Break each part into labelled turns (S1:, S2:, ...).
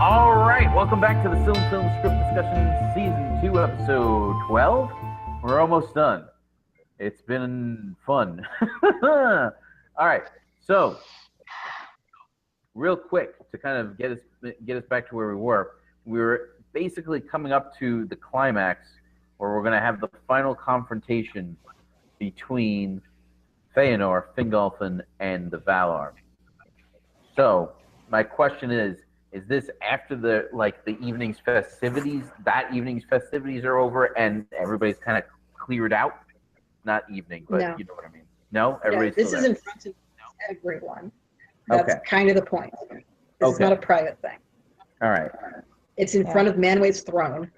S1: All right, welcome back to the SilmFilm Script Discussion Season 2, Episode 12. We're almost done. It's been fun. All right, so real quick to kind of get us back to where we were basically coming up to the climax where we're going to have the final confrontation between Feanor, Fingolfin, and the Valar. So my question is this after the evening's festivities? That evening's festivities are over and everybody's kind of cleared out. Not evening, but
S2: No.
S1: You know what I mean. No, everybody's
S2: this
S1: still
S2: is
S1: there.
S2: in front of everyone. That's
S1: Okay.
S2: kind of the point. This is not a private thing.
S1: All right.
S2: It's in front of Manway's throne.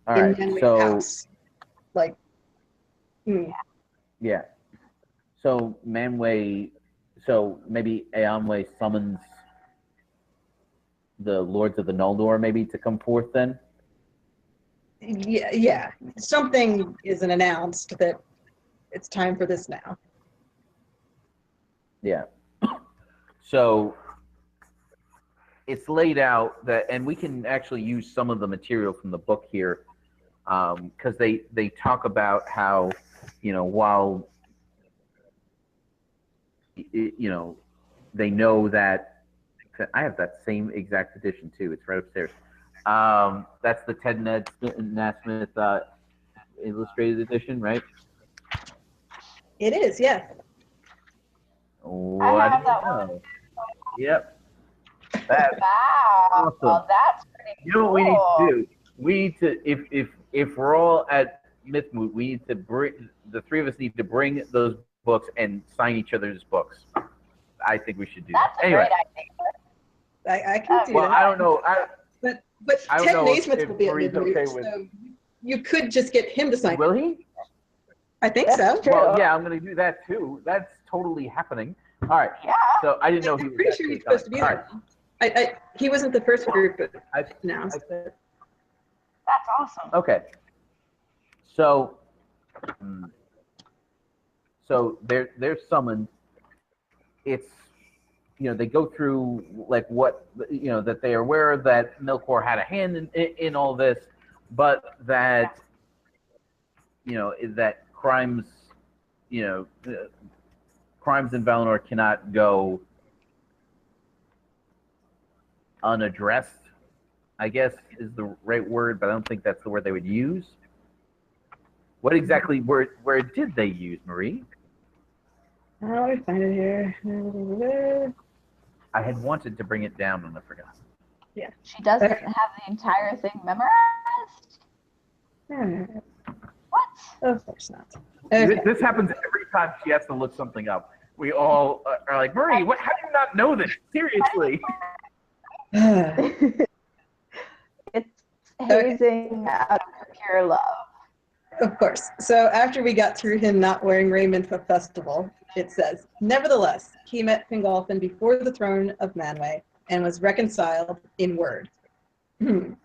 S1: All right.
S2: In Manway's
S1: So
S2: house.
S1: yeah. So Manway. So maybe Eonway summons the Lords of the Noldor maybe to come forth then?
S2: Yeah. Something isn't announced that it's time for this now.
S1: Yeah. So it's laid out that, and we can actually use some of the material from the book here, because they talk about how, while they know that I have that same exact edition too. It's right upstairs. That's the Ted Nasmith illustrated edition, right?
S2: It is, yeah.
S1: What?
S3: I have that one.
S1: Yep. That's
S3: wow.
S1: awesome.
S3: Well, that's pretty cool.
S1: You know what we need to do? We need to, if we're all at Mythmoot, we need to bring, the three of us need to bring those books and sign each other's books. I think we should do
S3: That's
S1: that.
S3: a
S1: Anyway.
S3: great idea.
S2: I can do
S1: Well,
S2: that.
S1: I don't know.
S2: But
S1: I don't
S2: Ted
S1: know
S2: Naismith
S1: if
S2: will be at
S1: Marie's
S2: Midmoot,
S1: okay with.
S2: so you could just get him to sign.
S1: Will he?
S2: I think
S3: That's
S2: so.
S3: true.
S1: Well, yeah, I'm going to do that too. That's totally happening. All right.
S3: Yeah.
S1: So I didn't know he
S2: I'm
S1: was
S2: pretty sure he's supposed to be there. He wasn't the first group announced.
S3: That's awesome.
S1: Okay. So they're summoned. It's, they go through what, that they are aware that Melkor had a hand in all this, but that, that crimes in Valinor cannot go unaddressed, I guess is the right word, but I don't think that's the word they would use. What exactly where did they use, Marie?
S2: Let me find it here.
S1: I had wanted to bring it down and I forgot.
S2: Yeah.
S3: She doesn't have the entire thing memorized? What?
S2: Of course not. Okay.
S1: This happens every time she has to look something up. We all are like, Marie, how do you not know this? Seriously.
S3: It's hazing out of pure love.
S2: Of course. So after we got through him not wearing raiment for festival, it says, nevertheless, he met Fingolfin before the throne of Manway and was reconciled in word. And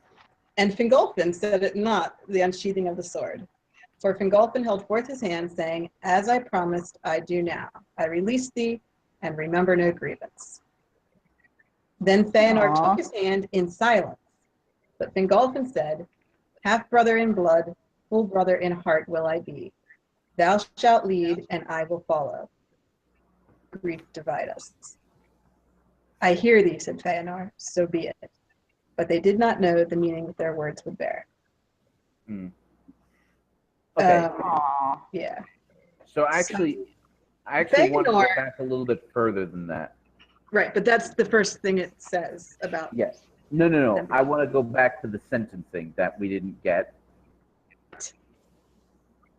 S2: Fingolfin said it not, the unsheathing of the sword. For Fingolfin held forth his hand, saying, as I promised, I do now. I release thee, and remember no grievance. Then Feanor took his hand in silence. But Fingolfin said, half-brother in blood, full brother in heart will I be. Thou shalt lead, and I will follow. Grief divide us. I hear thee, said Feanor, so be it. But they did not know the meaning that their words would bear.
S1: Okay.
S2: Yeah.
S1: So I actually want to go back a little bit further than that.
S2: Right, but that's the first thing it says about.
S1: Yes. No. I want to go back to the sentencing that we didn't get.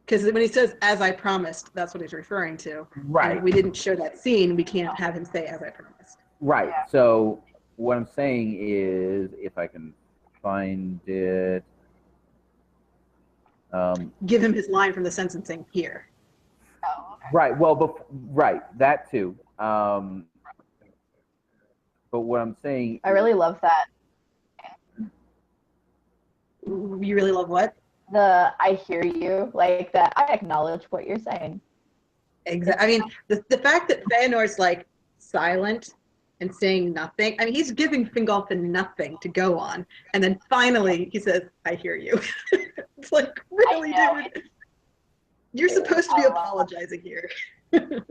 S2: Because when he says, as I promised, that's what he's referring to.
S1: Right.
S2: And if we didn't show that scene, we can't have him say, as I promised.
S1: Right. So what I'm saying is, if I can find it.
S2: Give him his line from the sentencing here.
S3: Oh, okay.
S1: Right. Well, right. That too. But what I'm saying.
S3: I really love that.
S2: You really love what?
S3: The I hear you, like that. I acknowledge what you're saying.
S2: Exactly. I mean, the fact that Feanor's like silent and saying nothing. I mean, he's giving Fingolfin nothing to go on, and then finally he says, "I hear you." It's like, really, dude? You're supposed to be apologizing here.
S3: I know,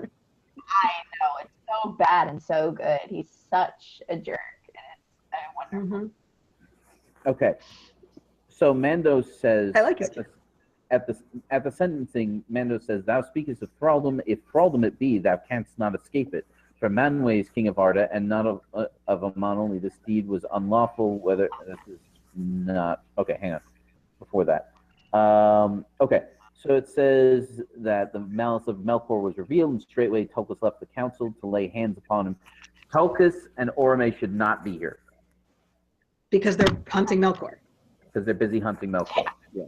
S3: it's so bad and so good. He's such a jerk, and it's wonderful.
S1: Okay, so Mando says,
S2: I like it.
S1: At the sentencing, Mando says, "Thou speakest of thraldom. If thraldom it be, thou canst not escape it. For Manwë is king of Arda, and not of Amon only. This deed was unlawful. Whether this is not okay. Hang on. Before that, okay. So it says that the malice of Melkor was revealed, and straightway Tulkas left the council to lay hands upon him. Tulkas and Orome should not be here
S2: Because they're hunting Melkor.
S1: because they're busy hunting Melkor. Yeah.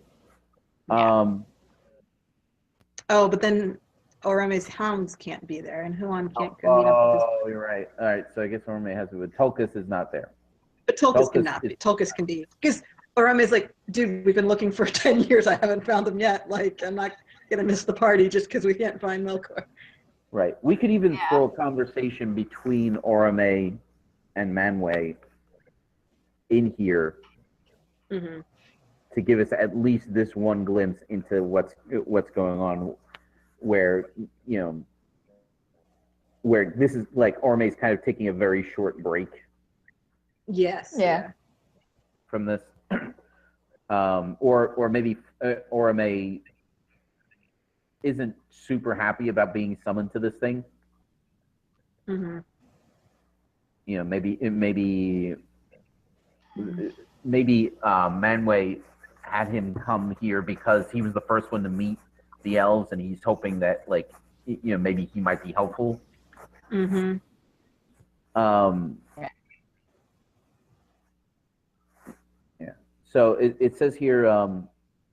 S2: Oh, but then Orome's hounds can't be there, and Huon can't go meet up with his.
S1: Oh, you're right. All right, so I guess Orome has it, but Tulkas is not there.
S2: But Tulkas cannot be. Tulkas can be. Because Orome's like, dude, we've been looking for 10 years. I haven't found him yet. Like, I'm not going to miss the party just because we can't find Melkor.
S1: Right. We could even throw a conversation between Orome and Manwë in here to give us at least this one glimpse into what's going on, where where this is like Orme's kind of taking a very short break.
S2: Yes.
S3: Yeah.
S1: From this, or maybe Orome isn't super happy about being summoned to this thing. Maybe Manwë had him come here because he was the first one to meet the elves, and he's hoping that, like, maybe he might be helpful. So it says here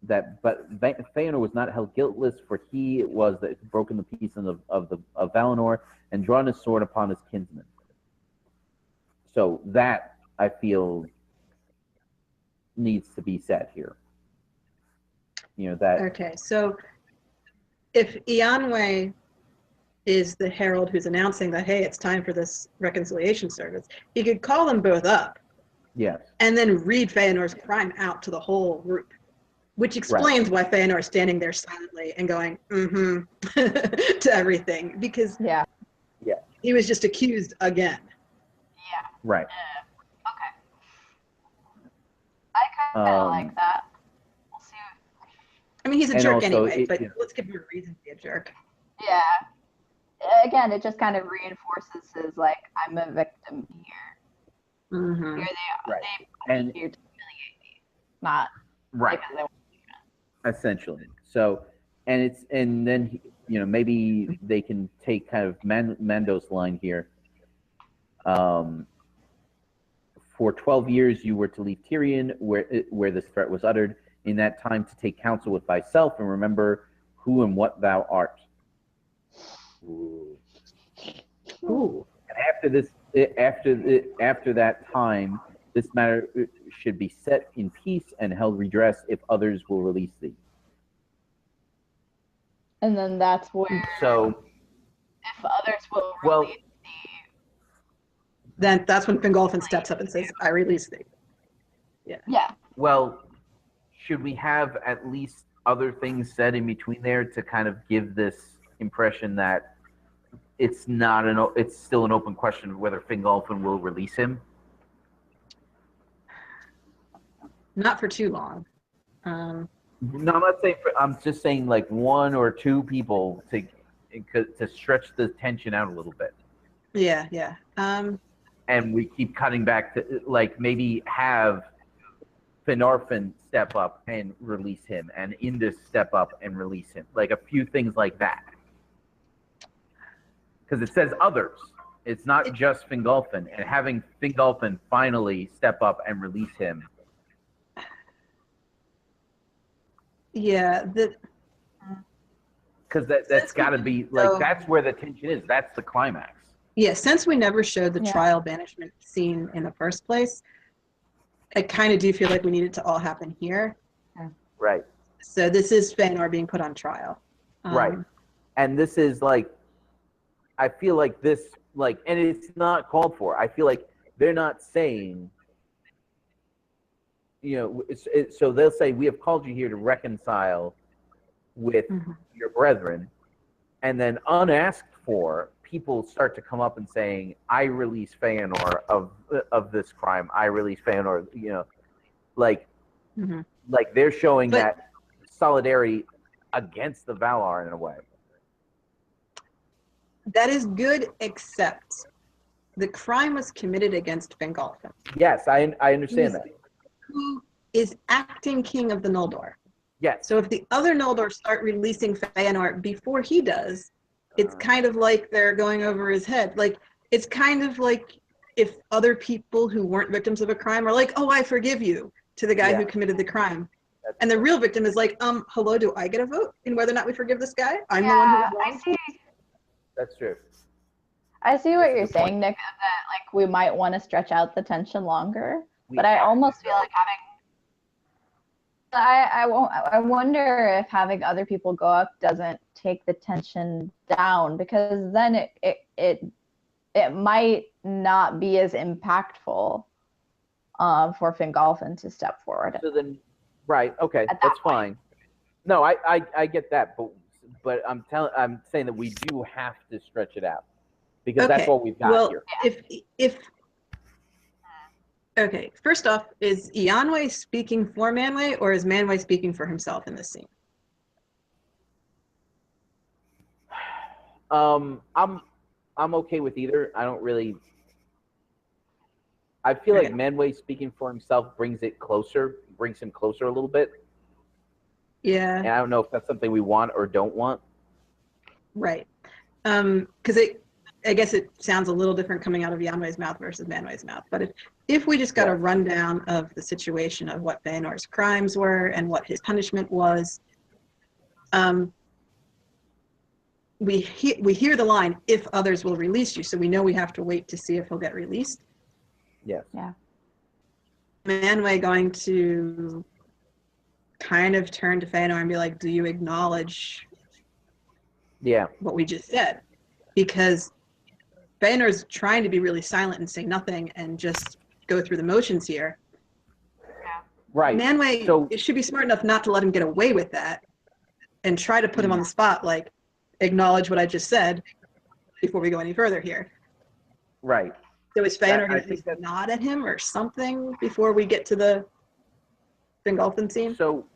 S1: that, but Feanor was not held guiltless, for he it was that had broken the peace of Valinor and drawn his sword upon his kinsman. So that, I feel, needs to be said here. That.
S2: Okay, so if Ianwe is the herald who's announcing that, hey, it's time for this reconciliation service, he could call them both up.
S1: Yes.
S2: And then read Feanor's crime out to the whole group, which explains why Feanor is standing there silently and going, to everything, because he was just accused again.
S3: Yeah.
S1: Right.
S3: Okay. I kind of like that. We'll see.
S2: I mean, he's a jerk
S1: also,
S2: anyway, but let's give him a reason to be a jerk.
S3: Yeah. Again, it just kind of reinforces his, like, I'm a victim here. Here they are.
S1: Right.
S3: They here to humiliate me, not because they want to.
S1: Essentially. So, and then maybe they can take kind of Mando's line here. For 12 years you were to leave Tyrion, where this threat was uttered. In that time to take counsel with thyself and remember who and what thou art. Ooh. And after that time, this matter should be set in peace and held redress if others will release thee.
S3: And then that's where.
S1: So.
S3: If others will release thee.
S2: Then that's when Fingolfin steps up and says, "I release thee." Yeah.
S3: Yeah.
S1: Well, should we have at least other things said in between there to kind of give this impression that it's still an open question of whether Fingolfin will release him?
S2: Not for too long.
S1: No, I'm not saying. I'm just saying, like, one or two people to stretch the tension out a little bit.
S2: Yeah.
S1: And we keep cutting back to, like, maybe have Fingolfin step up and release him, and Indus step up and release him. Like, a few things like that. Because it says others. It's not just Fingolfin. And having Fingolfin finally step up and release him.
S2: Yeah.
S1: Because that's got to be, like, that's where the tension is. That's the climax.
S2: Yeah, since we never showed the trial banishment scene in the first place, I kind of do feel like we need it to all happen here.
S1: Right.
S2: So this is Feanor being put on trial.
S1: Right. And this is, like, I feel like this, like, and it's not called for. I feel like they're not saying, you know, so they'll say, we have called you here to reconcile with your brethren, and then unasked for, people start to come up and saying, I release Feanor of this crime. I release Feanor, you know, like they're showing that solidarity against the Valar in a way.
S2: That is good, except the crime was committed against Fingolfin.
S1: Yes, I understand that.
S2: Who is acting king of the Noldor.
S1: Yes.
S2: So if the other Noldor start releasing Feanor before he does, it's kind of like they're going over his head. Like, it's kind of like if other people who weren't victims of a crime are like, oh, I forgive you, to the guy who committed the crime. And the real victim is like, hello, do I get a vote in whether or not we forgive this guy? I'm the one who was wrong.
S3: I see.
S1: That's true.
S3: I see what you're saying, Nick, that like we might want to stretch out the tension longer. But I almost feel like I wonder if having other people go up doesn't take the tension down, because then it might not be as impactful for Fingolfin to step forward.
S1: So then, right? Okay, that's fine. No, I get that, but I'm saying that we do have to stretch it out, because that's what we've got here.
S2: If okay, first off, is Ianwe speaking for Manwë, or is Manwë speaking for himself in this scene?
S1: I'm okay with either. I don't really. I feel like Manwë speaking for himself brings him closer a little bit.
S2: Yeah.
S1: And I don't know if that's something we want or don't want.
S2: Right. Because I guess it sounds a little different coming out of Ianwe's mouth versus Manwë's mouth. But if we just got a rundown of the situation of what Feanor's crimes were and what his punishment was, we hear the line, if others will release you, so we know we have to wait to see if he'll get released.
S1: Yes.
S3: Yeah.
S2: Manwë going to kind of turn to Feanor and be like, do you acknowledge what we just said? Because Feanor's trying to be really silent and say nothing and just go through the motions here.
S1: Right.
S2: Manwë, it should be smart enough not to let him get away with that and try to put him on the spot, like, acknowledge what I just said before we go any further here.
S1: Right.
S2: So is Feanor going to just nod at him or something before we get to the Fingolfin scene?
S1: So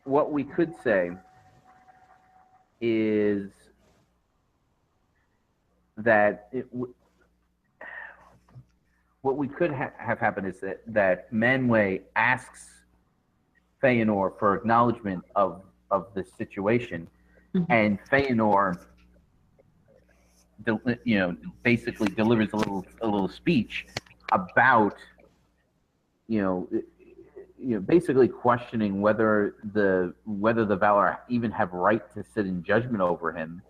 S1: what we could say is that what we could have happen is that Manwë asks Feanor for acknowledgement of the situation, and Feanor, basically delivers a little speech about, basically questioning whether the Valar even have right to sit in judgment over him.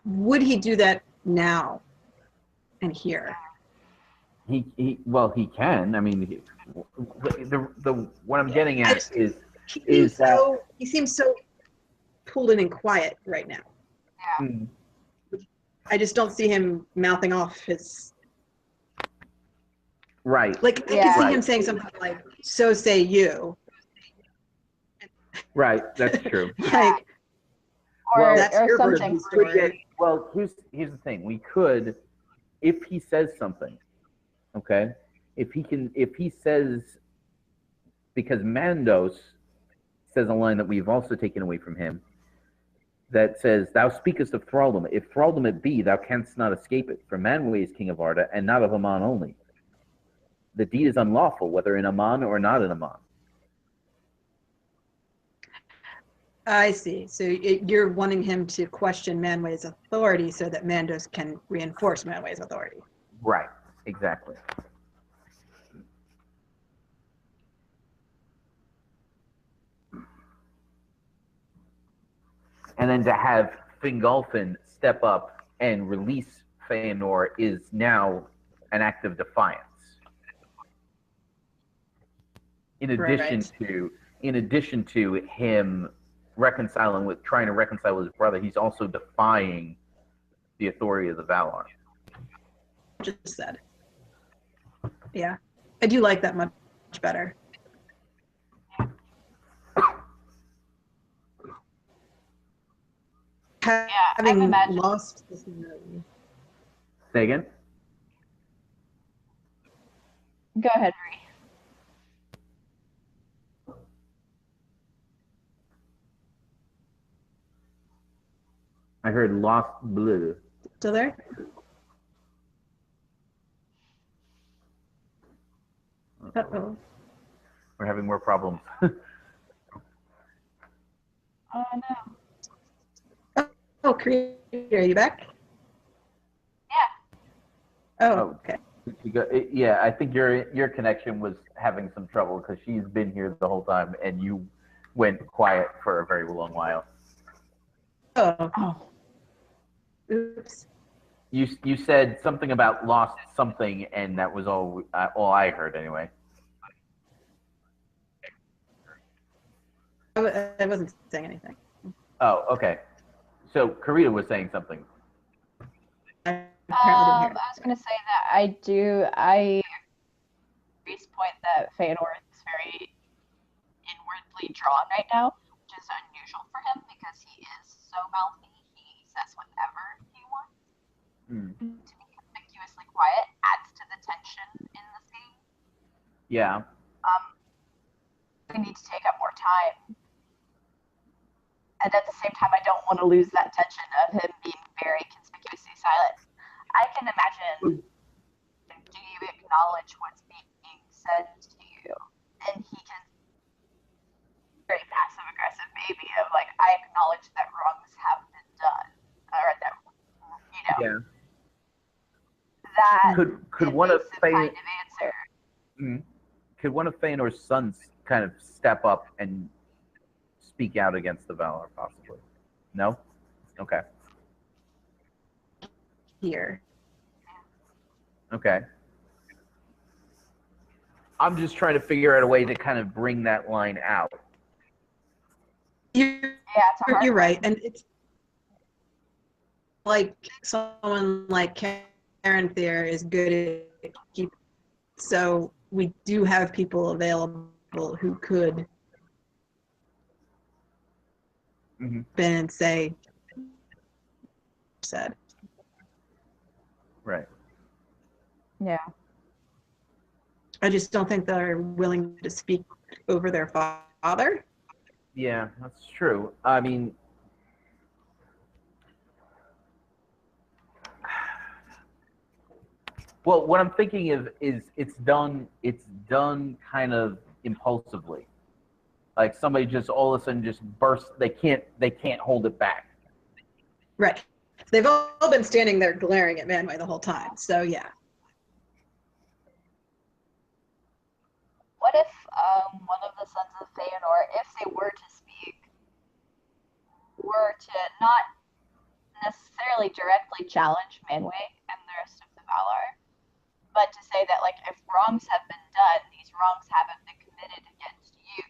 S2: Would he do that now and here?
S1: He can. I mean, what I'm getting at is that
S2: he seems so pulled in and quiet right now.
S3: Yeah.
S2: I just don't see him mouthing off his.
S1: Right.
S2: Like, I can see him saying something like, "So say you."
S1: Right. That's true.
S2: Like,
S3: or
S2: that's
S3: or
S2: your
S3: something.
S1: Well, here's the thing. We could, if he says something, okay, if he says, because Mandos says a line that we've also taken away from him, that says, "Thou speakest of thraldom. If thraldom it be, thou canst not escape it. For Manwë is king of Arda, and not of Aman only. The deed is unlawful, whether in Aman or not in Aman."
S2: I see. So you're wanting him to question Manwë's authority so that Mandos can reinforce Manwë's authority.
S1: Right. Exactly. And then to have Fingolfin step up and release Feanor is now an act of defiance. In addition to him trying to reconcile with his brother, he's also defying the authority of the Valar.
S2: Just said. Yeah, I do like that much better. Having lost this movie.
S1: Say again?
S3: Go ahead, Marie.
S1: I heard lost blue.
S2: Still there? Uh-oh.
S1: We're having more problems.
S3: Oh no.
S2: Oh, Creator, are you back?
S3: Yeah.
S2: Oh, okay.
S1: Yeah, I think your connection was having some trouble because she's been here the whole time and you went quiet for a very long while.
S2: Oh. Oops.
S1: You said something about lost something, and that was all I heard anyway.
S2: I wasn't saying anything.
S1: Oh, okay. So Karita was saying something.
S2: I apparently didn't hear it.
S3: I was going to say that I agree with point that Feanor is very inwardly drawn right now, which is unusual for him because he is so mouthy. He says whatever he wants. To be conspicuously quiet adds to the tension in the scene.
S1: Yeah.
S3: We need to take up more time. And at the same time, I don't want to lose that tension of him being very conspicuously silent. I can imagine, do you acknowledge what's being said to you? And he can, very passive aggressive maybe, of like, I acknowledge that wrongs have been done. Or that, you know.
S1: Yeah.
S3: That
S1: could one of
S3: kind of answer.
S1: Could one of Feanor's sons kind of step up and speak out against the Valar, possibly? No? Okay.
S2: Here.
S1: Okay. I'm just trying to figure out a way to kind of bring that line out.
S2: You're right. And it's like someone like Karen there is good at keeping. So we do have people available who could been and say said.
S1: Right.
S3: Yeah.
S2: I just don't think they're willing to speak over their father.
S1: Yeah, that's true. I mean, well, what I'm thinking of is it's done kind of impulsively. Like somebody just all of a sudden just bursts. They can't hold it back.
S2: Right. They've all been standing there glaring at Manwë the whole time. So yeah.
S3: What if one of the sons of Feanor, if they were to speak, were to not necessarily directly challenge Manwë and the rest of the Valar, but to say that, like, if wrongs have been done, these wrongs haven't been committed against you.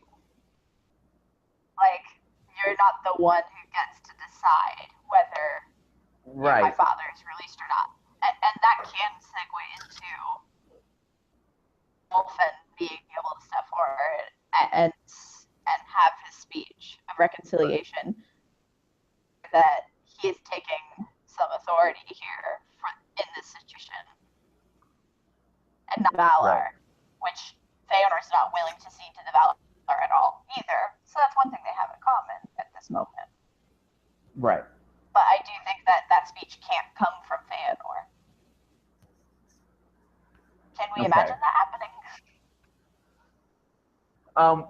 S3: Like, you're not the one who gets to decide whether my father is released or not. And that can segue into Fingolfin being able to step forward and have his speech of reconciliation, that he is taking some authority here in this situation. And not Valar, which Feanor is not willing to cede to the Valar at all either. So that's one thing they have in common at this moment.
S1: Right.
S3: But I do think that that speech can't come from Feanor. Can we imagine that happening?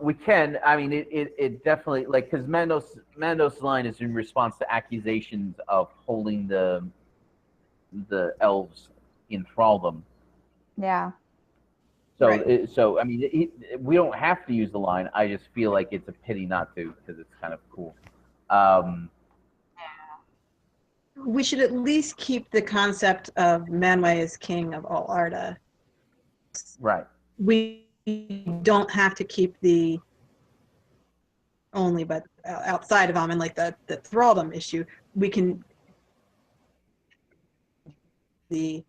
S1: We can. I mean, it definitely, like, because Mandos' line is in response to accusations of holding the elves in thraldom.
S3: Yeah.
S1: So,
S2: right.
S1: So I mean, we don't have to use the line. I just feel like it's a pity not to, because it's kind of cool.
S2: We should at least keep the concept of Manwë as king of all Arda.
S1: Right.
S2: We don't have to keep the only, but outside of Amen, like the thraldom issue, we can the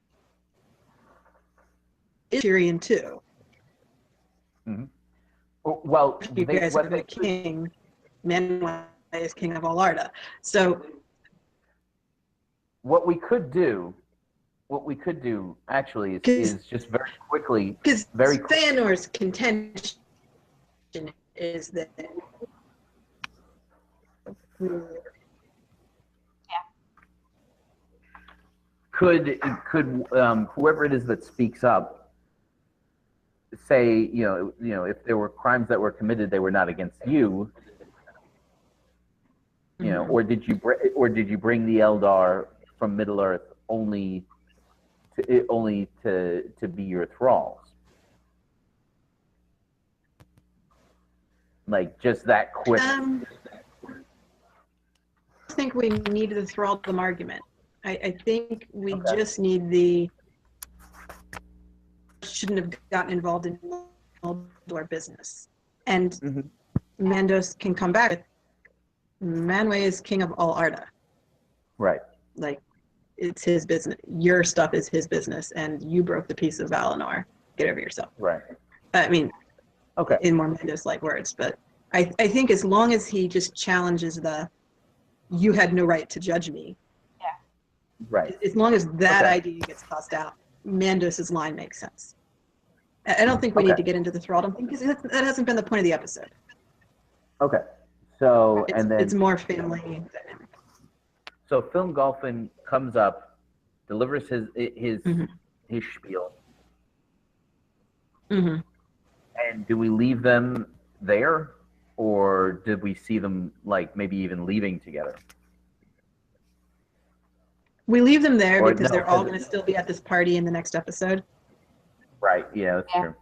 S2: Tyrion too.
S1: Mm-hmm. Well,
S2: You guys are the king. Manwë is king of all Arda. So
S1: what we could do actually is just very quickly,
S2: because Feanor's contention is that
S1: could whoever it is that speaks up say, if there were crimes that were committed, they were not against you, or did you bring the Eldar from Middle Earth only to be your thralls? Like just that quick.
S2: I think we need the thraldom argument. I think we just need the shouldn't have gotten involved in Eldar business. And Mandos can come back. Manwë is king of all Arda.
S1: Right.
S2: Like, it's his business. Your stuff is his business, and you broke the peace of Valinor. Get over yourself.
S1: Right.
S2: I mean, in more Mandos-like words, but I think as long as he just challenges you had no right to judge me.
S3: Yeah.
S1: Right.
S2: As long as that idea gets tossed out, Mandos's line makes sense. I don't think we need to get into the thraldom thing because that hasn't been the point of the episode.
S1: Okay. So
S2: it's more family dynamic.
S1: So Fingolfin comes up, delivers his spiel.
S2: Mm-hmm.
S1: And do we leave them there, or did we see them like maybe even leaving together?
S2: We leave them there because they're all going to still be at this party in the next episode.
S1: Right. Yeah, that's true.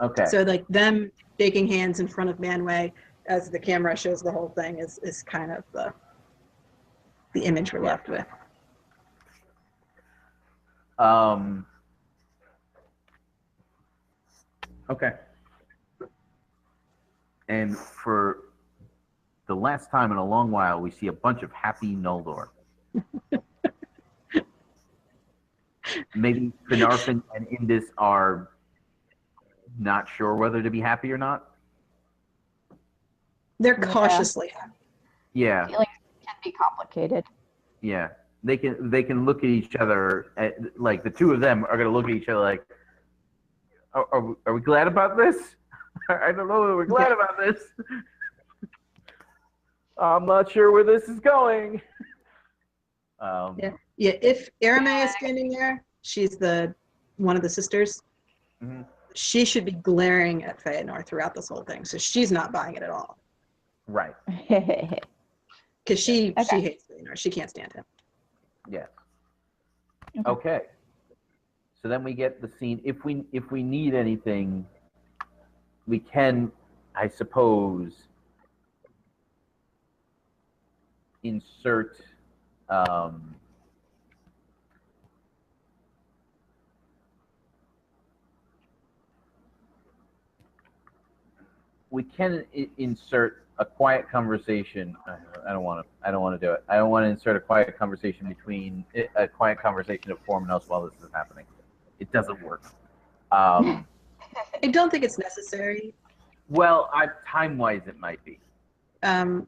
S1: Okay.
S2: So like them shaking hands in front of Manwë as the camera shows the whole thing is kind of the image we're left with.
S1: Okay. And for the last time in a long while, we see a bunch of happy Noldor. Maybe Fingolfin and Indis are not sure whether to be happy or not.
S2: They're cautiously happy.
S1: Yeah.
S3: Feelings can be complicated.
S1: Yeah. They can look at each other, like the two of them are going to look at each other like, are we glad about this? I don't know that we're glad about this. I'm not sure where this is going.
S2: If Aramea is standing there, she's one of the sisters.
S1: Mm-hmm.
S2: She should be glaring at Feanor throughout this whole thing, so she's not buying it at all.
S1: Right.
S2: Because she hates Feanor. She can't stand him.
S1: Yes. Okay. So then we get the scene. If we need anything, we can, I suppose, insert insert a quiet conversation. I don't want to do it. I don't want to insert a quiet conversation of Foremost while this is happening. It doesn't work.
S2: I don't think it's necessary.
S1: Well, time-wise, it might be.
S3: Yeah.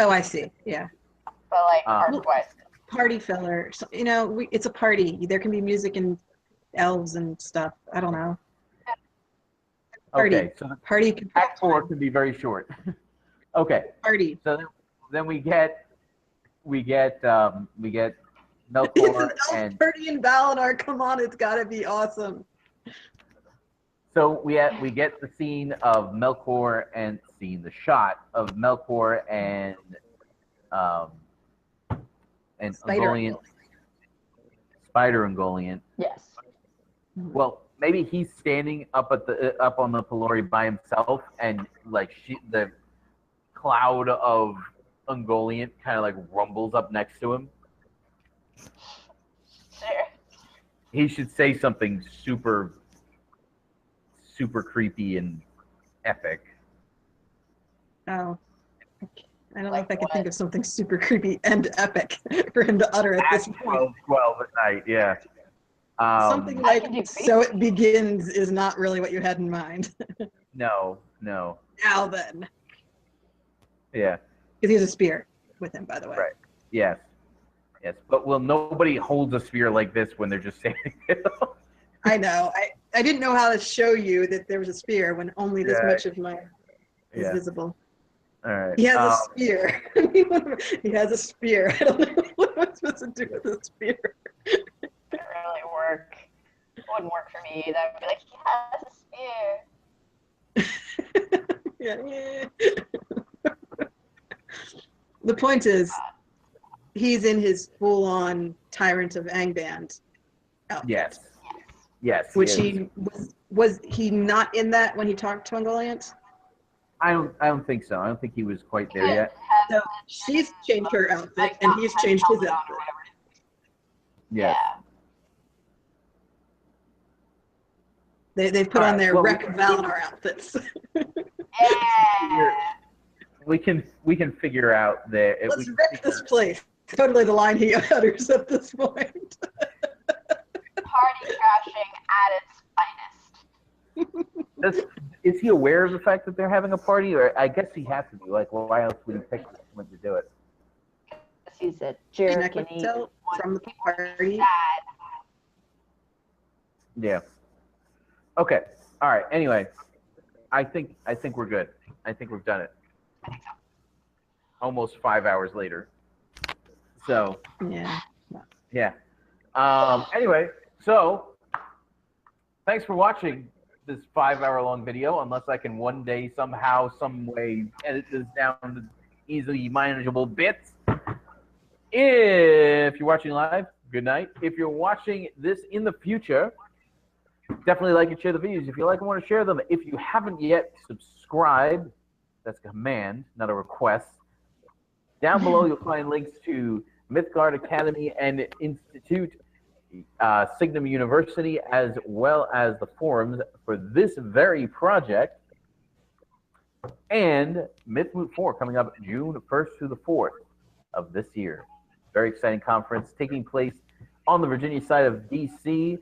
S2: Oh, I see. Yeah.
S3: But like
S2: party filler. So, it's a party. There can be music and elves and stuff. I don't know. Party.
S1: Okay, so the
S2: party
S1: Act 4 can be very short. Okay.
S2: Party.
S1: So then we get Melkor and
S2: party in Valinor. Come on, it's got to be awesome.
S1: So we get the scene of Melkor and the shot of Melkor and Ungoliant, Spider Ungoliant.
S3: Yes.
S1: Well, maybe he's standing up on the Pelori by himself, and like the cloud of Ungoliant kind of like rumbles up next to him.
S3: Sure.
S1: He should say something super creepy and epic.
S2: Oh. I don't know
S3: Like
S2: if I could
S3: what?
S2: think of something super creepy and epic for him to utter at this
S1: At
S2: point.
S1: 12 at night, yeah.
S2: Something
S3: I
S2: like
S3: can do
S2: "So it begins" is not really what you had in mind.
S1: No.
S2: Now then.
S1: Yeah,
S2: Because he has a spear with him, by the way.
S1: right. Yes. But nobody holds a spear like this when they're just standing there.
S2: I know. I didn't know how to show you that there was a spear when only this
S1: Yeah.
S2: much of mine is
S1: Yeah.
S2: visible.
S1: All right.
S2: He has a spear. He has a spear. I don't know what I'm supposed to do with a spear.
S3: It really work. It wouldn't work for me either. I'd be like, he has a spear.
S2: Yeah. The point is, he's in his full-on Tyrant of Angband outfit.
S1: Yes.
S2: Which
S1: is.
S2: was he not in that when he talked to Fingolfin?
S1: I don't think so. I don't think he was quite there yet.
S2: So she's changed her outfit, and he's changed his outfit.
S1: Yes.
S2: They put
S1: All
S2: on
S1: right,
S2: their
S1: well,
S2: Wreck Valinor outfits.
S3: Yeah.
S1: We can figure out there.
S2: Let's wreck this place. Totally the line he utters at this point.
S3: Party crashing at its finest.
S1: Is he aware of the fact that they're having a party, or I guess he has to be? Like, well, why else would he pick someone to do it?
S3: He's a
S2: And I
S3: jerk
S2: could
S3: and he
S2: tell from the party.
S3: sad.
S1: Yeah. Okay. All right. Anyway, I think we're good. I think we've done it.
S3: I think so.
S1: Almost 5 hours later. So
S2: Yeah.
S1: yeah. Anyway, so thanks for watching this 5-hour-long video. Unless I can one day somehow, some way edit this down to easily manageable bits. If you're watching live, good night. If you're watching this in the future, definitely like and share the videos. If you like and want to share them, if you haven't yet subscribed, that's a command, not a request. Down below, you'll find links to Mythgard Academy and Institute, Signum University, as well as the forums for this very project. And Mythmoot 4 coming up June 1st through the 4th of this year. Very exciting conference taking place on the Virginia side of D.C.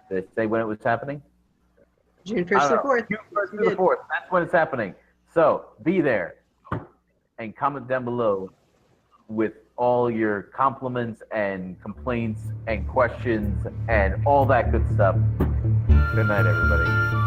S1: Did it say when it was happening?
S2: June 1st to the 4th.
S1: June 1st through the 4th. That's when it's happening. So be there and comment down below with all your compliments and complaints and questions and all that good stuff. Good night, everybody.